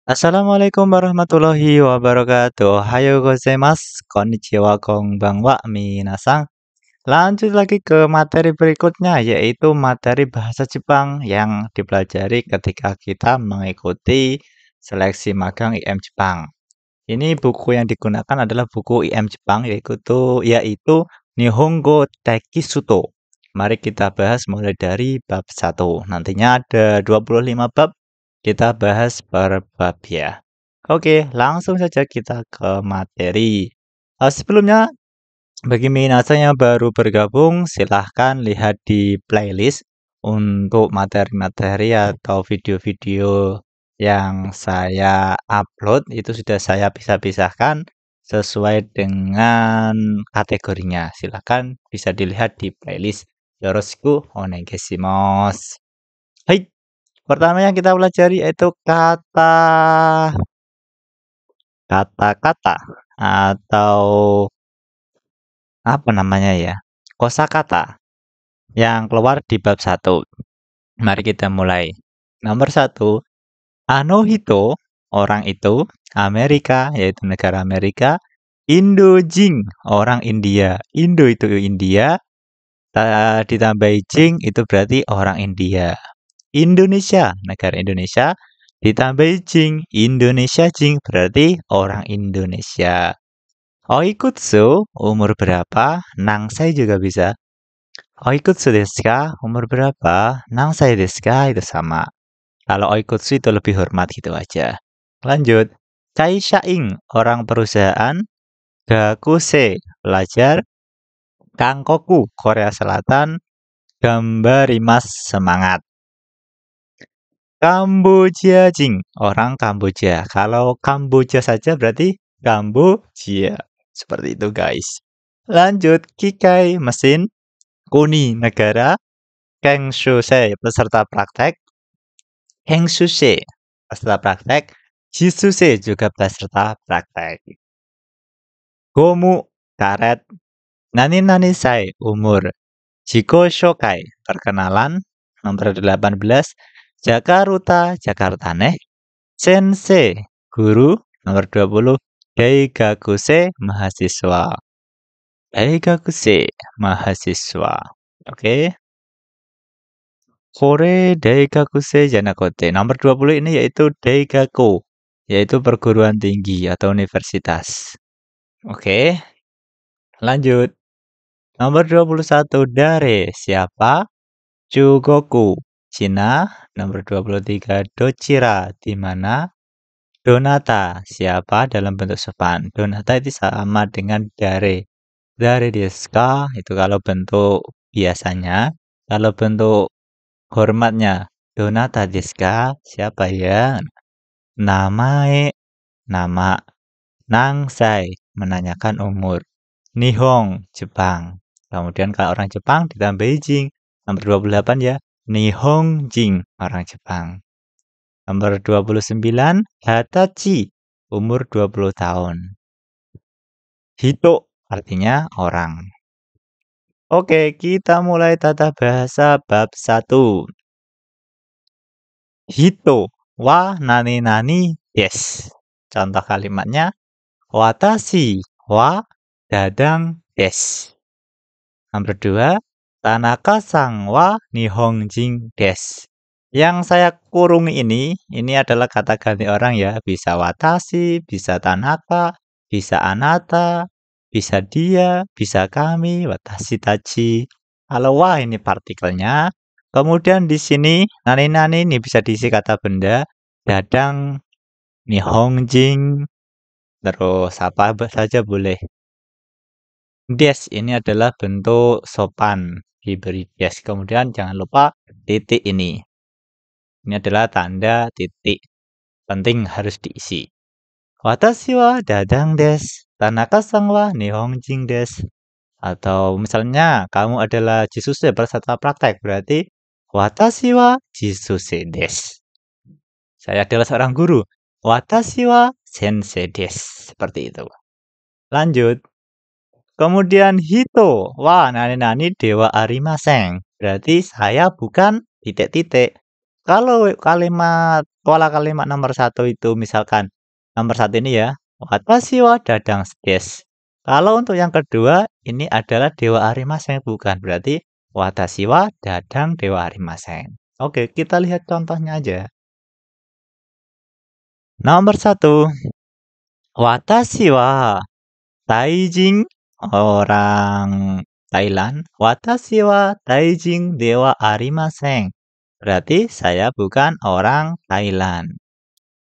Assalamualaikum warahmatullahi wabarakatuh. Ohayo gozaimasu. Konnichiwa, konbanwa, minasang. Lanjut lagi ke materi berikutnya, yaitu materi bahasa Jepang yang dipelajari ketika kita mengikuti seleksi magang IM Jepang. Ini buku yang digunakan adalah buku IM Jepang, yaitu Nihongo Tekisuto. Mari kita bahas mulai dari bab 1. Nantinya ada 25 bab, kita bahas per bab ya. Oke, langsung saja kita ke materi. Sebelumnya, bagi minasan yang baru bergabung, silahkan lihat di playlist untuk materi-materi atau video-video yang saya upload itu sudah saya pisah-pisahkan sesuai dengan kategorinya. Silahkan bisa dilihat di playlist. Yoroshiku onegaishimasu. Hai, pertama yang kita pelajari yaitu kata-kata atau apa namanya ya? Kosakata yang keluar di bab 1. Mari kita mulai. Nomor 1, Anohito, orang itu, Amerika, yaitu negara Amerika, Indojing, orang India. Indo itu India, ditambahi Jing itu berarti orang India. Indonesia, negara Indonesia, ditambahi Jing, Indonesia Jing berarti orang Indonesia. Oikutsu, umur berapa? Nangsai juga bisa. Oikutsu desu ka? Umur berapa? Nangsai desu ka? Itu sama. Kalau oikutsu itu lebih hormat gitu aja. Lanjut. Kaishain, orang perusahaan. Gakuse, pelajar. Kangkoku, Korea Selatan. Gambarimasu, semangat. Kamboja Jing, orang Kamboja. Kalau Kamboja saja berarti Kamboja. Seperti itu guys. Lanjut. Kikai, mesin. Kuni, negara. Kengshusei, peserta praktek. Hengshusei, peserta praktek. Jisuse, juga peserta praktek. Gomu, karet. Nani sai, umur. Jiko shokai, perkenalan. Nomor 18. Jakarta, Jakarta neh. Sensei, guru. Nomor 20. Daigakuse, mahasiswa. Daigakuse, mahasiswa. Oke. Kore Daigakuse Janakote. Nomor 20 ini yaitu Daigaku, yaitu perguruan tinggi atau universitas. Oke. Lanjut. Nomor 21 Dare, siapa? Chugoku, Cina. Nomor 23 Dochira, di mana? Donata, siapa dalam bentuk sopan. Donata itu sama dengan Dare. Dare desu ka? Itu kalau bentuk biasanya. Kalau bentuk hormatnya, Donata desu ka? Siapa ya? Namae, nama. Nangsai, menanyakan umur. Nihong, Jepang. Kemudian kalau orang Jepang ditambah jing. Nomor 28 ya. Nihong jing, orang Jepang. Nomor 29, Hatachi, umur 20 tahun. Hito, artinya orang. Oke, kita mulai tata bahasa bab 1. Hito wa nani desu. Contoh kalimatnya, watashi wa dadang desu. Nomor 2, Tanaka-san wa nihonjin desu. Yang saya kurung ini adalah kata ganti orang ya. Bisa watashi, bisa tanaka, bisa anata, bisa dia, bisa kami, watashi tachi. Kalau wa ini partikelnya. Kemudian di sini nani ini bisa diisi kata benda. Dadang, nihonjin, terus apa saja boleh. Des ini adalah bentuk sopan, diberi des. Kemudian jangan lupa titik ini. Ini adalah tanda titik. Penting harus diisi. Watashi wa dadang desu. Tanaka-san wa nihonjin desu. Atau misalnya kamu adalah jisuse peserta praktek. Berarti watashi wa jisuse desu. Saya adalah seorang guru. Watashi wa sensei desu. Seperti itu. Lanjut. Kemudian hito, wah nani dewa arimaseng. Berarti saya bukan titik-titik. Kalau kalimat pola kalimat nomor satu itu misalkan nomor satu ini ya, watashi wa dadang desu. Kalau untuk yang kedua ini adalah dewa arimasen bukan, berarti watashi wa dadang dewa arimasen. Oke, kita lihat contohnya aja. Nomor satu, watashi wa taijin, orang Thailand. Watashi wa taijin dewa arimasen. Berarti saya bukan orang Thailand.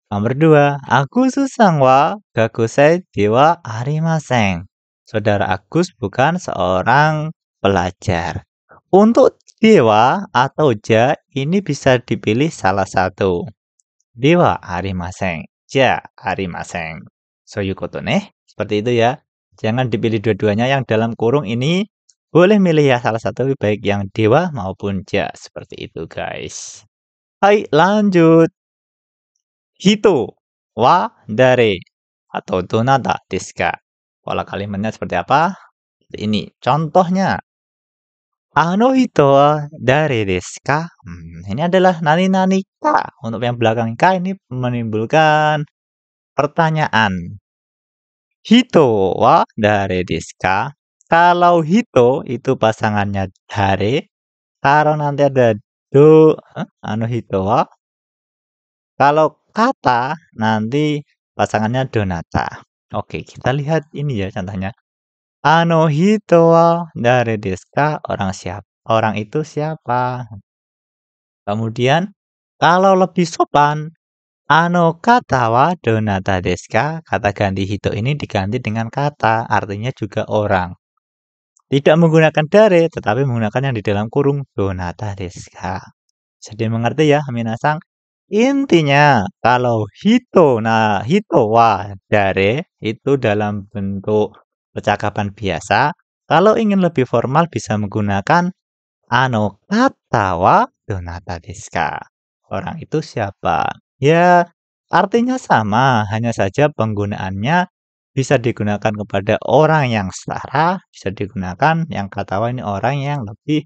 Nomor dua, Agus wa gakusei dewa arimasen. Saudara Agus bukan seorang pelajar. Untuk dewa atau ja ini bisa dipilih salah satu. Dewa arimasen, ja arimasen. Soyukoto ne. Seperti itu ya. Jangan dipilih dua-duanya, yang dalam kurung ini boleh milih ya salah satu, baik yang dewa maupun ja. Seperti itu guys. Hai, lanjut. Hito wa dare atau donata desu ka. Pola kalimatnya seperti apa? Seperti ini. Contohnya, ano hito wa dare desu ka? Ini adalah nani-nani ka. Untuk yang belakang ka ini menimbulkan pertanyaan. Hito wa dare desu ka? Kalau hito itu pasangannya dare, kalau nanti ada ano hito wa. Kalau kata nanti pasangannya donata. Oke, kita lihat ini ya contohnya. Ano hito wa dare desu ka? Orang siapa? Orang itu siapa? Kemudian kalau lebih sopan, ano kata wa donata desu ka? Kata ganti hito ini diganti dengan kata, artinya juga orang. Tidak menggunakan dare, tetapi menggunakan yang di dalam kurung donata desu ka. Jadi mengerti ya, minasang? Intinya, kalau hito wa dare itu dalam bentuk percakapan biasa. Kalau ingin lebih formal bisa menggunakan ano kata wa donata desu ka. Orang itu siapa? Ya, artinya sama, hanya saja penggunaannya bisa digunakan kepada orang yang setara, bisa digunakan yang kata wa ini orang yang lebih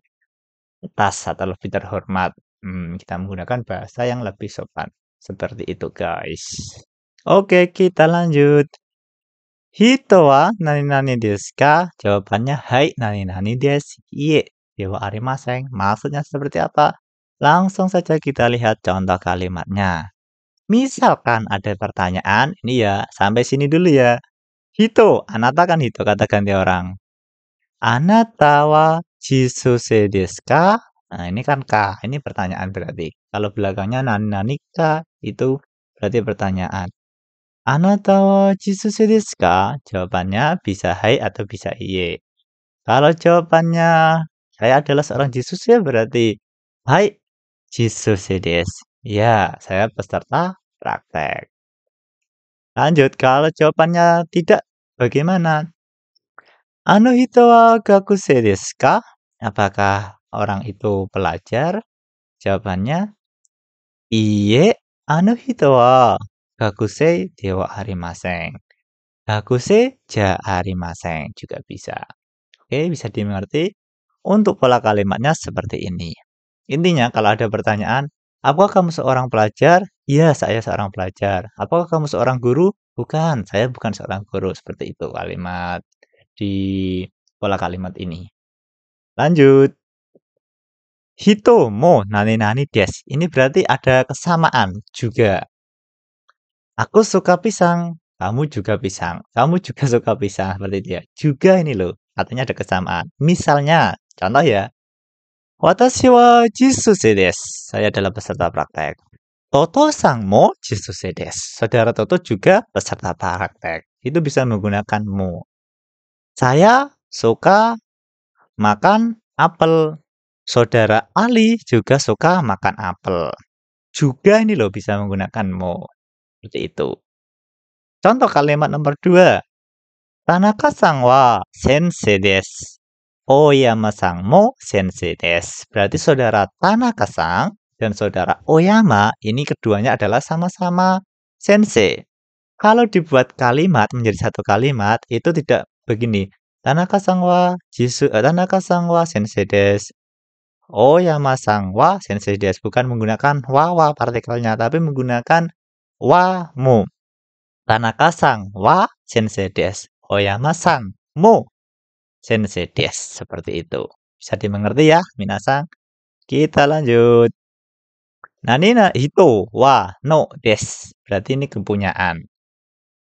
atas atau lebih terhormat. Kita menggunakan bahasa yang lebih sopan. Seperti itu, guys. Oke, kita lanjut. Hito wa nani-nani desu ka? Jawabannya hai nani-nani desu. Iye, dewa arimasen. Maksudnya seperti apa? Langsung saja kita lihat contoh kalimatnya. Misalkan ada pertanyaan, ini ya, sampai sini dulu ya. Hito, anata kan hito, kata ganti orang. Anata wa jisuse desu ka? Nah, ini kan ka, ini pertanyaan berarti. Kalau belakangnya nani ka, itu berarti pertanyaan. Anata wa jisuse desu ka? Jawabannya bisa hai atau bisa iye. Kalau jawabannya saya adalah seorang jisuse berarti hai jisuse desu. Ya, saya peserta praktek. Lanjut, kalau jawabannya tidak, bagaimana? Ano hito wa gakusei desu ka? Apakah orang itu pelajar? Jawabannya, iye, ano hito wa gakusei dewa arimasen. Gakusei ja arimasen juga bisa. Oke, bisa dimengerti. Untuk pola kalimatnya seperti ini. Intinya kalau ada pertanyaan, apakah kamu seorang pelajar? Iya, saya seorang pelajar. Apakah kamu seorang guru? Bukan, saya bukan seorang guru. Seperti itu kalimat di pola kalimat ini. Lanjut. Hito mo nani-nani desu. Ini berarti ada kesamaan juga. Aku suka pisang, kamu juga pisang. Kamu juga suka pisang, seperti itu ya. Juga ini loh, artinya ada kesamaan. Misalnya, contoh ya. Watashi wa jisuse desu. Saya adalah peserta praktek. Toto-san mo jisuse desu. Saudara Toto juga peserta praktek. Itu bisa menggunakan mo. Saya suka makan apel. Saudara Ali juga suka makan apel. Juga ini loh bisa menggunakan mo. Seperti itu. Contoh kalimat nomor 2. Tanaka-san wa sensei desu. Oyama-san mo sensei desu. Berarti saudara Tanaka-san dan saudara Oyama ini keduanya adalah sama-sama sensei. Kalau dibuat kalimat menjadi satu kalimat itu tidak begini. Tanaka-san wa sensei desu. Oyama-sang wa sensei desu. Bukan menggunakan wa partikelnya, tapi menggunakan wa mo. Tanaka-sang wa sensei desu. Oyama-sang mo sensei desu. Seperti itu. Bisa dimengerti ya, minasang? Kita lanjut. Nani na hito wa no desu. Berarti ini kepunyaan.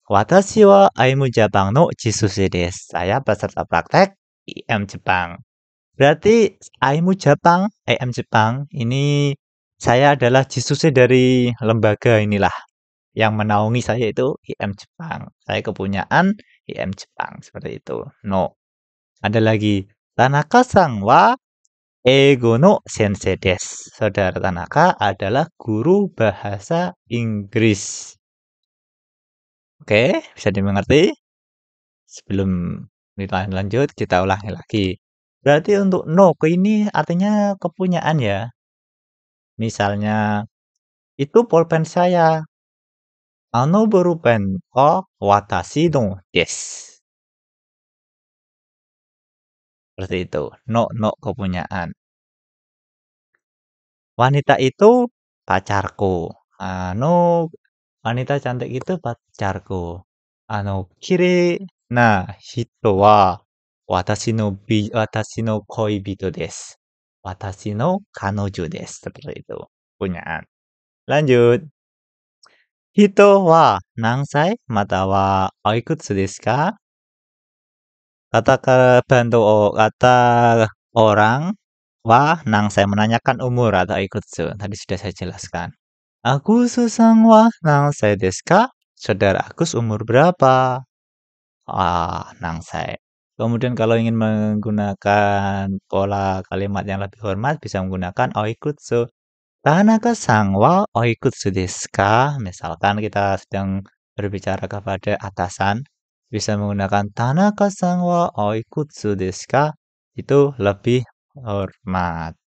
Watashi wa aimu Jepang no jisuse desu. Saya peserta praktek IM Jepang. Berarti aimu Jepang, IM Jepang, ini saya adalah jisuse dari lembaga inilah. Yang menaungi saya itu IM Jepang. Saya kepunyaan IM Jepang. Seperti itu. No. Ada lagi. Tanaka-sang wa Eigo no sensei desu. Saudara Tanaka adalah guru bahasa Inggris. Oke, bisa dimengerti? Sebelum lanjut, kita ulangi lagi. Berarti untuk no ini artinya kepunyaan ya. Misalnya, itu pulpen saya. Ano borupen o watashi no desu. Seperti itu. No kepunyaan. Wanita itu pacarku. Ano wanita cantik itu pacarku. Kire na hito wa watashi no koibito desu. Watashi no kanojo desu. Seperti itu. Punyaan. Lanjut. Hito wa nangsai mata wa oikutsu desu ka? Kata orang wa nangsai menanyakan umur atau oikutsu. Tadi sudah saya jelaskan. Agus-san wa nangsai desu ka? Saudara Agus umur berapa? Nangsai. Kemudian kalau ingin menggunakan pola kalimat yang lebih hormat bisa menggunakan oikutsu. Tanaka-san wa oikutsu desu ka? Misalkan kita sedang berbicara kepada atasan, bisa menggunakan Tanaka-san wa oikutsu desu ka? Itu lebih hormat.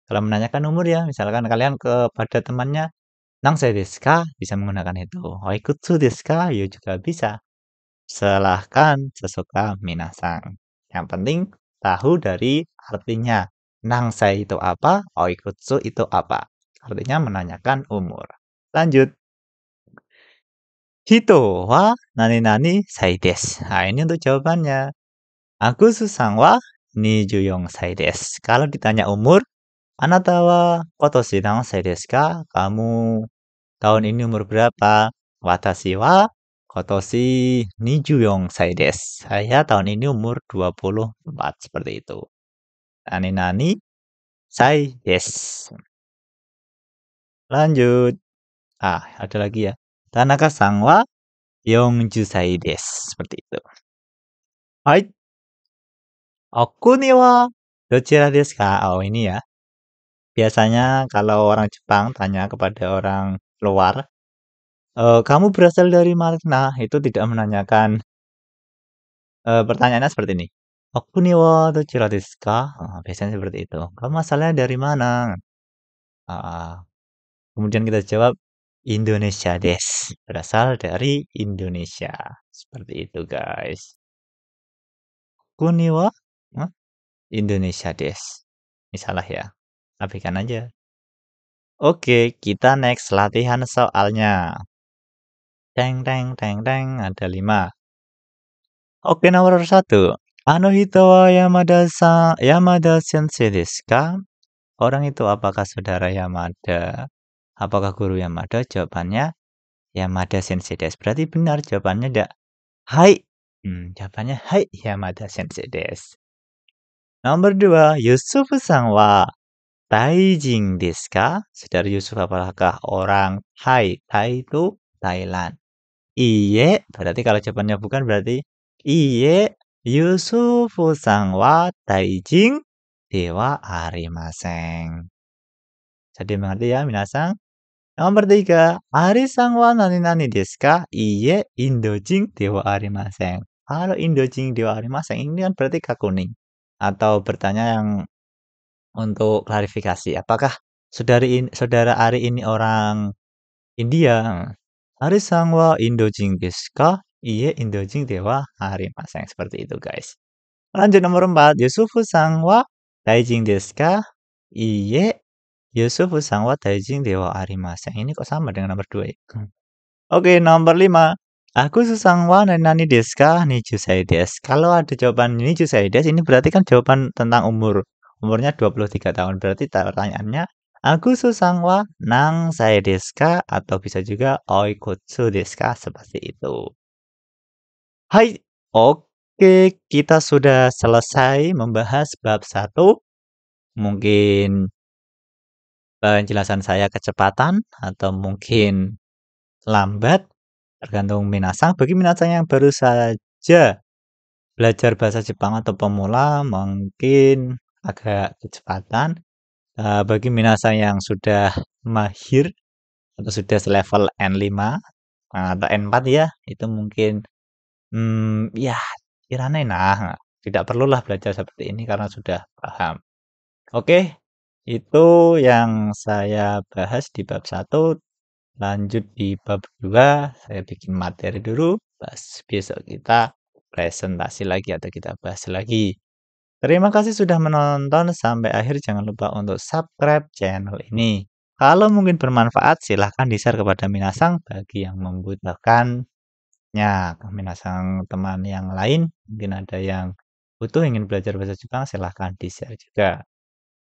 Kalau menanyakan umur ya, misalkan kalian kepada temannya, nangsai desu ka? Bisa menggunakan itu. Oikutsu desu ka? Ya juga bisa. Silahkan sesuka minasang. Yang penting tahu dari artinya. Nangsai itu apa? Oikutsu itu apa? Artinya menanyakan umur. Lanjut. Hito wa nani-nani sai desu. Nah, ini untuk jawabannya. Agus-san wa 24 sai desu. Kalau ditanya umur, anata wa kotoshi nansai desu ka? Kamu tahun ini umur berapa? Watashi wa kotoshi 24 sai desu. Saya tahun ini umur 24. Seperti itu. Nani-nani sai desu. Lanjut. Ada lagi ya. Tanaka-san wa 40 sai desu. Seperti itu. Hai. Oku ni wa dochira desu ka? Ini ya. Biasanya kalau orang Jepang tanya kepada orang luar, kamu berasal dari mana? Itu tidak menanyakan pertanyaannya seperti ini. Oku ni wa dochira desu ka? Biasanya seperti itu. Kamu asalnya dari mana? Kemudian kita jawab Indonesia desu. Berasal dari Indonesia. Seperti itu, guys. Oku ni wa Indonesia desu. Ini salah ya. Abaikan aja. Oke, kita next latihan soalnya. Teng, teng, teng, teng. Ada 5. Oke, nomor 1. Ano hito wa Yamada sensei desu ka? Orang itu apakah saudara Yamada? Apakah guru Yamada? Jawabannya Yamada sensei desu. Berarti benar jawabannya tidak. Hai. Jawabannya hai Yamada sensei desu. Nomor 2. Yusuf-san wa Taijin desu ka? Saudara Yusuf apakah orang Thai? Thai itu Thailand. Iye, berarti kalau jawabannya bukan berarti iye, Yusuf-san wa Taijin dewa arimasen. Jadi mengerti ya, minasang? Nomor 3, Ari-san wa nani-nani desu ka? Iye, Indojin dewa arimasen. Kalau Indojin dewa arimasen ini kan berarti kakuning. Atau bertanya yang untuk klarifikasi. Apakah saudara Ari ini orang India? Ari-san wa Indojin desu ka? Iye, Indojin dewa arimasen. Seperti itu, guys. Lanjut nomor 4, Yusufu-san wa Taijin desu ka? Iye, Yusuf usang wa daijing dewa arimaseng. Ini kok sama dengan nomor 2 ya? Oke, nomor 5. Aku susang wa nani desu ka? Nijusai desu. Kalau ada jawaban nijusai desu, ini berarti kan jawaban tentang umur. Umurnya 23 tahun. Berarti pertanyaannya, aku susang wa nang saya desu ka? Atau bisa juga oikutsu desu ka? Seperti itu. Hai, oke, kita sudah selesai membahas bab 1. Mungkin penjelasan saya kecepatan atau mungkin lambat, tergantung minasang. Bagi minasang yang baru saja belajar bahasa Jepang atau pemula mungkin agak kecepatan. Bagi minasang yang sudah mahir atau sudah selevel N5 atau N4 ya, itu mungkin ya kirane nah, tidak perlulah belajar seperti ini karena sudah paham. Oke, itu yang saya bahas di bab 1. Lanjut di bab 2, saya bikin materi dulu, besok kita presentasi lagi atau kita bahas lagi. Terima kasih sudah menonton sampai akhir, jangan lupa untuk subscribe channel ini. Kalau mungkin bermanfaat, silahkan di-share kepada minasang bagi yang membutuhkannya. Minasang teman yang lain, mungkin ada yang butuh ingin belajar bahasa Jepang, silahkan di-share juga.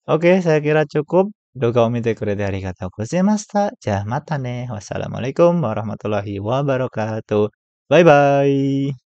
Oke, saya kira cukup. Doga omite kurete arigatou gozaimashita. Ja, mata ne. Wassalamualaikum warahmatullahi wabarakatuh. Bye bye.